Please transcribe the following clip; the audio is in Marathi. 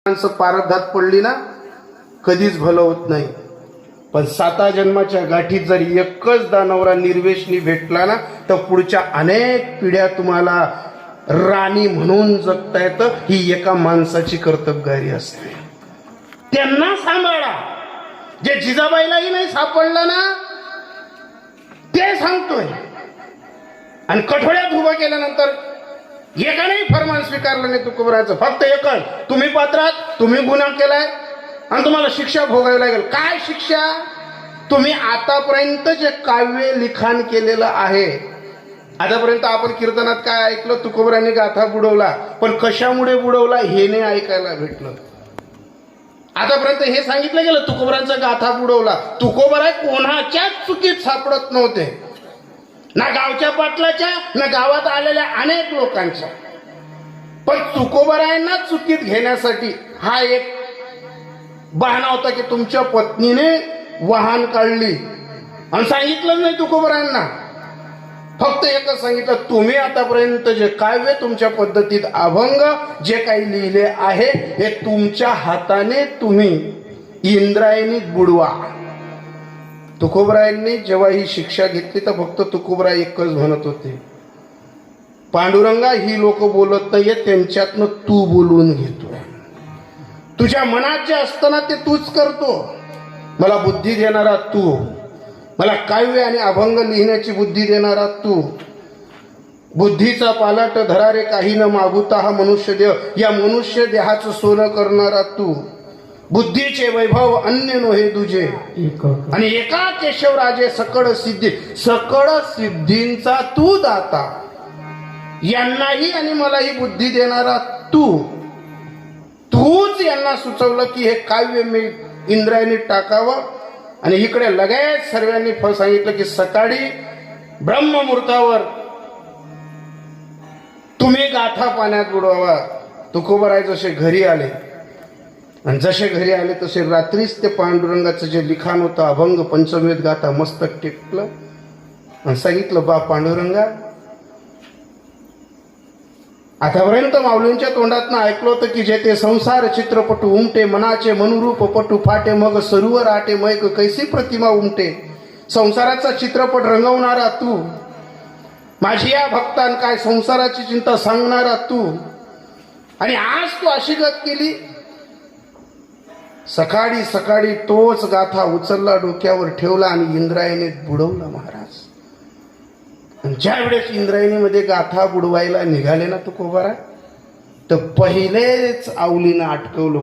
माणसं पारधात पडली ना कधीच भलं होत नाही. पण 7 जन्माच्या गाठीत जर एकच दानवरा निर्वेशनी भेटला ना तर पुढच्या अनेक पिढ्या तुम्हाला राणी म्हणून जगता येतं. ही एका माणसाची कर्तबगारी असते. त्यांना सांभाळा. जे जिजाबाईलाही नाही सापडलं ना ते सांगतोय. आणि कठोळ्यात उभं केल्यानंतर एकानेही फरमान स्वीकारलं नाही तुकोबराचं. फक्त एकच, तुम्ही पात्रात, तुम्ही गुन्हा केलाय आणि तुम्हाला शिक्षा भोगावी लागेल. काय शिक्षा? तुम्ही आतापर्यंत जे काव्य लिखाण केलेलं आहे, आतापर्यंत आपण कीर्तनात काय ऐकलं, तुकोबरांनी गाथा बुडवला, पण कशामुळे बुडवला हे नाही ऐकायला भेटलं. आतापर्यंत हे सांगितलं गेलं तुकोबरांचा गाथा बुडवला. तुकोबरा कोणाच्याच चुकीत सापडत नव्हते, ना गावच्या पाटलाच्या ना गावात आलेल्या अनेक लोकांच्या. पण तुकोबरायांना चुकीत घेण्यासाठी हा एक बहाणा होता की तुमच्या पत्नीने वाहन काढली आणि सांगितलं नाही तुकोबरायांना. फक्त एकच सांगितलं, तुम्ही आतापर्यंत जे काव्य तुमच्या पद्धतीत अभंग जे काही लिहिले आहे हे तुमच्या हाताने तुम्ही इंद्रायणीत बुडवा. तुकोबरायांनी जेव्हा ही शिक्षा घेतली तर फक्त तुकोबरा एकच म्हणत होते, पांडुरंगा ही लोक बोलत नाहीये, त्यांच्यातनं तू बोलवून घेतोय. तुझ्या मनात जे असतं ना ते तूच करतो. मला बुद्धी देणारा तू, मला काव्य आणि अभंग लिहिण्याची बुद्धी देणारा तू. बुद्धीचा पालाट धरारे काही न मागुता हा मनुष्य देह, या मनुष्य देहाचं सोनं करणारा तू. बुद्धीचे वैभव अन्य नोहे तुझे आणि एका केशवराजे सकळ सिद्धी, सकळ सिद्धींचा तू दाता. यांनाही आणि मलाही बुद्धी देणारा तूच यांना सुचवलं की हे काव्य मी इंद्रायणीत टाकावं. आणि इकडे लगेच सर्वांनी सांगितलं की सकाळी ब्रह्ममुहूर्तावर तुम्ही गाथा पाण्यात बुडवावा. तुकोबराय जसे घरी आले आणि जसे घरी आले तसे रात्रीच ते पांडुरंगाचं जे लिखाण होतं अभंग पंचमेध गाथा मस्तक टेकलं आणि सांगितलं, बा पांडुरंगा, आतापर्यंत माऊलींच्या तोंडातनं ऐकलं होतं की जे ते संसार चित्रपटू उमटे, मनाचे मनुरूप पटू फाटे, मग सरोवर आटे मैक कैसी प्रतिमा उमटे. संसाराचा चित्रपट रंगवणारा तू, माझी या भक्तान काय संसाराची चिंता सांगणारा तू, आणि आज तू अशी गत केली. सकाळी सकाळी तोच गाथा उचलला, डोक्यावर ठेवला आणि इंद्रायणीत बुडवला महाराज. ज्या वेळेस इंद्रायणीमध्ये गाथा बुडवायला निघाले ना तुकोबरा, तर पहिलेच आवलीनं अटकवलं.